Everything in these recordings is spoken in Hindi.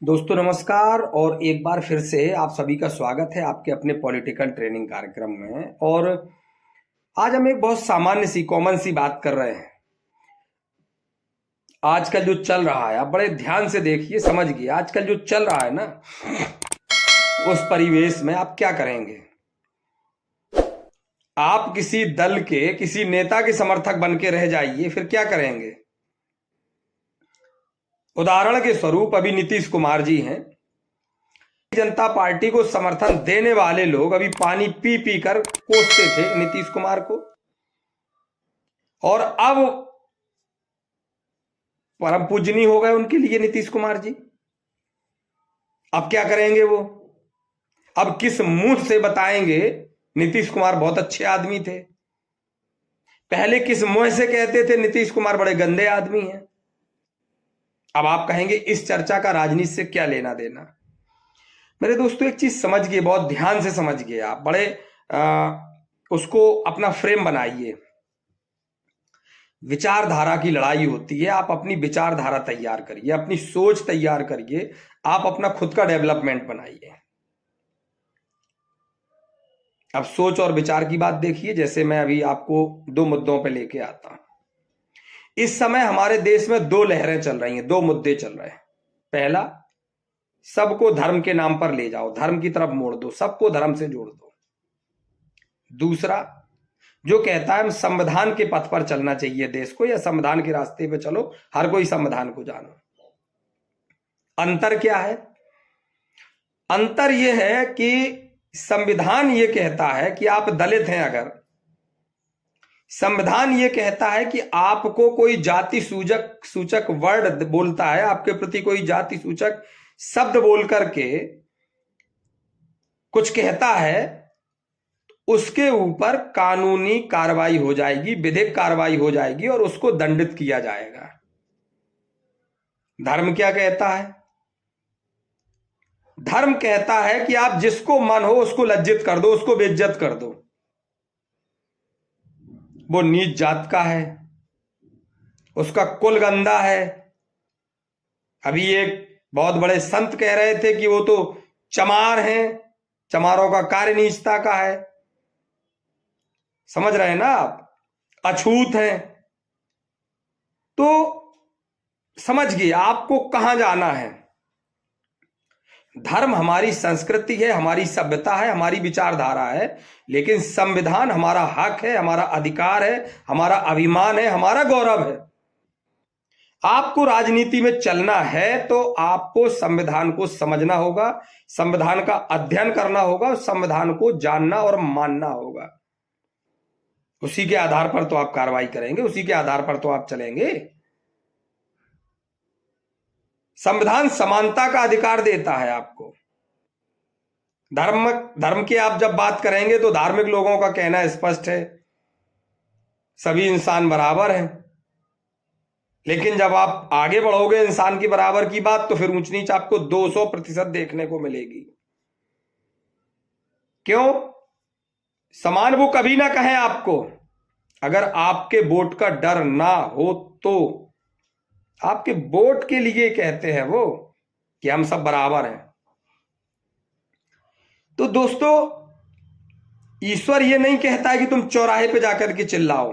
दोस्तों नमस्कार। और एक बार फिर से आप सभी का स्वागत है आपके अपने पॉलिटिकल ट्रेनिंग कार्यक्रम में। और आज हम एक बहुत सामान्य सी कॉमन सी बात कर रहे हैं। आजकल जो चल रहा है, आप बड़े ध्यान से देखिए, समझिए। आजकल जो चल रहा है ना, उस परिवेश में आप क्या करेंगे? आप किसी दल के किसी नेता के समर्थक बन के रह जाइए, फिर क्या करेंगे? उदाहरण के स्वरूप अभी नीतीश कुमार जी हैं। जनता पार्टी को समर्थन देने वाले लोग अभी पानी पी पी कर कोसते थे नीतीश कुमार को, और अब परम पूजनीय हो गए उनके लिए नीतीश कुमार जी। अब क्या करेंगे वो? अब किस मुंह से बताएंगे नीतीश कुमार बहुत अच्छे आदमी थे? पहले किस मुंह से कहते थे नीतीश कुमार बड़े गंदे आदमी हैं? अब आप कहेंगे इस चर्चा का राजनीति से क्या लेना देना? मेरे दोस्तों, एक चीज समझिए, बहुत ध्यान से समझिए। आप बड़े उसको अपना फ्रेम बनाइए। विचारधारा की लड़ाई होती है। आप अपनी विचारधारा तैयार करिए, अपनी सोच तैयार करिए, आप अपना खुद का डेवलपमेंट बनाइए। अब सोच और विचार की बात देखिए। जैसे मैं अभी आपको दो मुद्दों पे लेके आता हूं। इस समय हमारे देश में दो लहरें चल रही हैं, दो मुद्दे चल रहे हैं। पहला, सबको धर्म के नाम पर ले जाओ, धर्म की तरफ मोड़ दो, सबको धर्म से जोड़ दो। दूसरा, जो कहता है संविधान के पथ पर चलना चाहिए देश को, या संविधान के रास्ते पे चलो, हर कोई संविधान को जानो। अंतर क्या है? अंतर यह है कि संविधान ये कहता है कि आप दलित हैं, अगर संविधान ये कहता है कि आपको कोई जाति सूचक वर्ड बोलता है, आपके प्रति कोई जाति सूचक शब्द बोल करके कुछ कहता है, उसके ऊपर कानूनी कार्रवाई हो जाएगी, विधिक कार्रवाई हो जाएगी और उसको दंडित किया जाएगा। धर्म क्या कहता है? धर्म कहता है कि आप जिसको मन हो उसको लज्जित कर दो, उसको बेइज्जत कर दो। वो नीच जात का है, उसका कुल गंदा है। अभी एक बहुत बड़े संत कह रहे थे कि वो तो चमार हैं, चमारों का कार्य नीचता का है। समझ रहे हैं ना आप? अछूत हैं। तो समझिए आपको कहां जाना है। धर्म हमारी संस्कृति है, हमारी सभ्यता है, हमारी विचारधारा है, लेकिन संविधान हमारा हक है, हमारा अधिकार है, हमारा अभिमान है, हमारा गौरव है। आपको राजनीति में चलना है तो आपको संविधान को समझना होगा, संविधान का अध्ययन करना होगा, संविधान को जानना और मानना होगा। उसी के आधार पर तो आप कार्रवाई करेंगे, उसी के आधार पर तो आप चलेंगे। संविधान समानता का अधिकार देता है आपको। धर्म की आप जब बात करेंगे तो धार्मिक लोगों का कहना स्पष्ट है, सभी इंसान बराबर हैं। लेकिन जब आप आगे बढ़ोगे इंसान की बराबर की बात, तो फिर ऊंच नीच आपको 200% देखने को मिलेगी। क्यों? समान वो कभी ना कहें आपको। अगर आपके वोट का डर ना हो तो आपके वोट के लिए कहते हैं वो कि हम सब बराबर हैं। तो दोस्तों, ईश्वर ये नहीं कहता है कि तुम चौराहे पे जाकर के चिल्लाओ,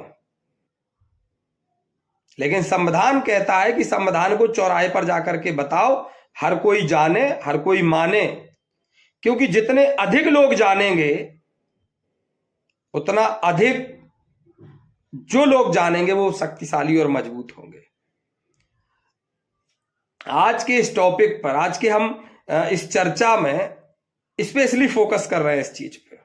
लेकिन संविधान कहता है कि संविधान को चौराहे पर जाकर के बताओ, हर कोई जाने, हर कोई माने। क्योंकि जितने अधिक लोग जानेंगे, उतना अधिक जो लोग जानेंगे वो शक्तिशाली और मजबूत होंगे। आज के इस टॉपिक पर, आज के हम इस चर्चा में स्पेशली फोकस कर रहे हैं इस चीज पे।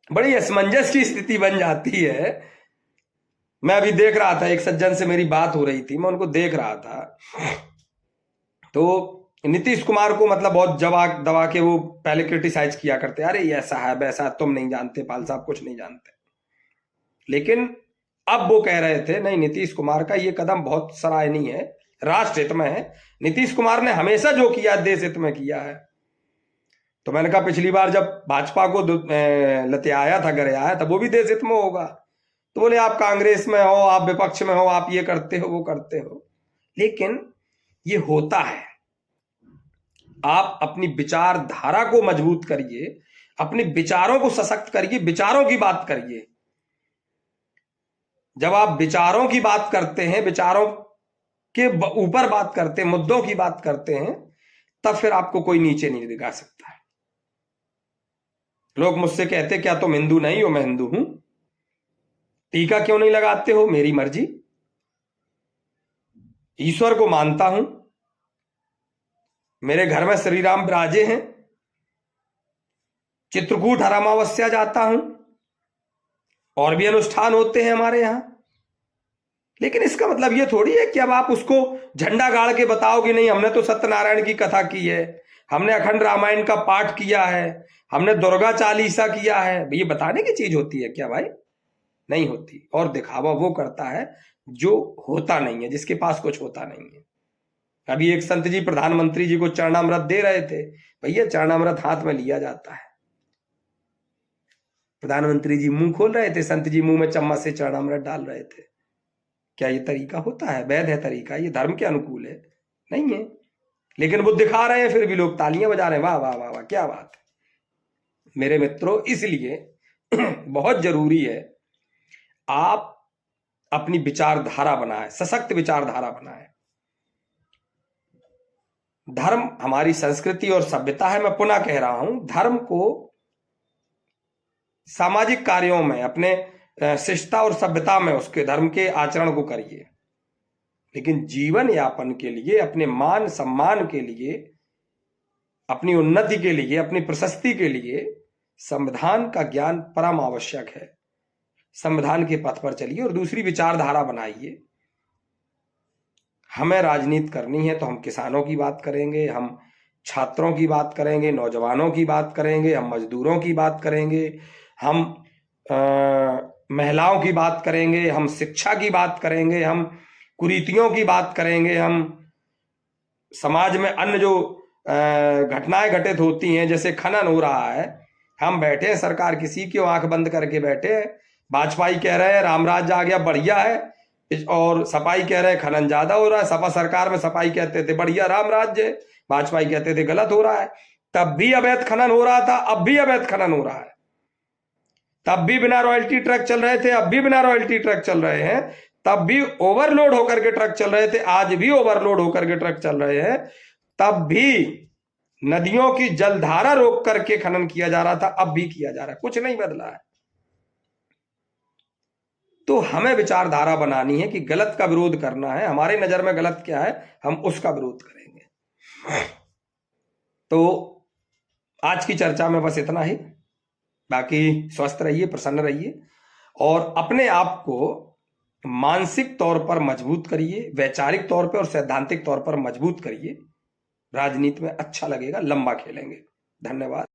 बड़ी असमंजस की स्थिति बन जाती है। मैं अभी देख रहा था, एक सज्जन से मेरी बात हो रही थी, मैं उनको देख रहा था, तो नीतीश कुमार को मतलब बहुत दबा के वो पहले क्रिटिसाइज किया करते, अरे ये ऐसा है वैसा है, तुम नहीं जानते, पाल साहब कुछ नहीं जानते। लेकिन अब वो कह रहे थे नहीं, नीतीश कुमार का ये कदम बहुत सराहनीय है, राष्ट्र हित में है। नीतीश कुमार ने हमेशा जो किया देश हित में किया है। तो मैंने कहा पिछली बार जब भाजपा को लतियाया था, घर आया था, वो भी देश हित में होगा। तो बोले आप कांग्रेस में हो, आप विपक्ष में हो, आप ये करते हो वो करते हो। लेकिन ये होता है। आप अपनी विचारधारा को मजबूत करिए, अपने विचारों को सशक्त करिए, विचारों की बात करिए। जब आप विचारों की बात करते हैं, विचारों के ऊपर बात करते हैं, मुद्दों की बात करते हैं, तब फिर आपको कोई नीचे नहीं दिखा सकता है। लोग मुझसे कहते क्या तुम हिंदू नहीं हो? मैं हिंदू हूं। टीका क्यों नहीं लगाते हो? मेरी मर्जी। ईश्वर को मानता हूं, मेरे घर में श्री राम विराजे हैं, चित्रकूट हर अमावस्या जाता हूं, और भी अनुष्ठान होते हैं हमारे यहां। लेकिन इसका मतलब ये थोड़ी है कि अब आप उसको झंडा गाड़ के बताओ कि नहीं हमने तो सत्यनारायण की कथा की है, हमने अखंड रामायण का पाठ किया है, हमने दुर्गा चालीसा किया है। ये बताने की चीज होती है क्या भाई? नहीं होती। और दिखावा वो करता है जो होता नहीं है, जिसके पास कुछ होता नहीं है। अभी एक संत जी प्रधानमंत्री जी को चरणामृत दे रहे थे। भैया चरणामृत हाथ में लिया जाता है, प्रधानमंत्री जी मुंह खोल रहे थे, संत जी मुंह में चम्मच से चरणामृत डाल रहे थे। क्या ये तरीका होता है? वैध है तरीका? ये धर्म के अनुकूल है? नहीं है। लेकिन वो दिखा रहे हैं, फिर भी लोग तालियां बजा रहे हैं, वाह वाह वाह वाह, क्या बात है। मेरे मित्रों, इसलिए बहुत जरूरी है आप अपनी विचारधारा बनाएं, सशक्त विचारधारा बनाएं। धर्म हमारी संस्कृति और सभ्यता है। मैं पुनः कह रहा हूं, धर्म को सामाजिक कार्यों में, अपने शिष्टता और सभ्यता में उसके धर्म के आचरण को करिए, लेकिन जीवन यापन के लिए, अपने मान सम्मान के लिए, अपनी उन्नति के लिए, अपनी प्रशस्ति के लिए संविधान का ज्ञान परम आवश्यक है। संविधान के पथ पर चलिए और दूसरी विचारधारा बनाइए। हमें राजनीति करनी है तो हम किसानों की बात करेंगे, हम छात्रों की बात करेंगे, नौजवानों की बात करेंगे, हम मजदूरों की बात करेंगे, हम महिलाओं की बात करेंगे, हम शिक्षा की बात करेंगे, हम कुरीतियों की बात करेंगे, हम समाज में अन्य जो घटनाएं घटित होती हैं, जैसे खनन हो रहा है, हम बैठे हैं, सरकार किसी की आंख बंद करके बैठे हैं। वाजपेयी कह रहे हैं रामराज्य आ गया, बढ़िया है, और सपाई कह रहे हैं खनन ज्यादा हो रहा है। सपा सरकार में सपाई कहते थे बढ़िया रामराज्य है, वाजपेयी कहते थे गलत हो रहा है। तब भी अवैध खनन हो रहा था, अब भी अवैध खनन हो रहा है। तब भी बिना रॉयल्टी ट्रक चल रहे थे, अब भी बिना रॉयल्टी ट्रक चल रहे हैं। तब भी ओवरलोड होकर के ट्रक चल रहे थे, आज भी ओवरलोड होकर के ट्रक चल रहे हैं। तब भी नदियों की जलधारा रोक करके खनन किया जा रहा था, अब भी किया जा रहा है, कुछ नहीं बदला है। तो हमें विचारधारा बनानी है कि गलत का विरोध करना है, हमारे नजर में गलत क्या है, हम उसका विरोध करेंगे। तो आज की चर्चा में बस इतना ही। बाकी स्वस्थ रहिए, प्रसन्न रहिए, और अपने आप को मानसिक तौर पर मजबूत करिए, वैचारिक तौर पर और सैद्धांतिक तौर पर मजबूत करिए। राजनीति में अच्छा लगेगा, लंबा खेलेंगे। धन्यवाद।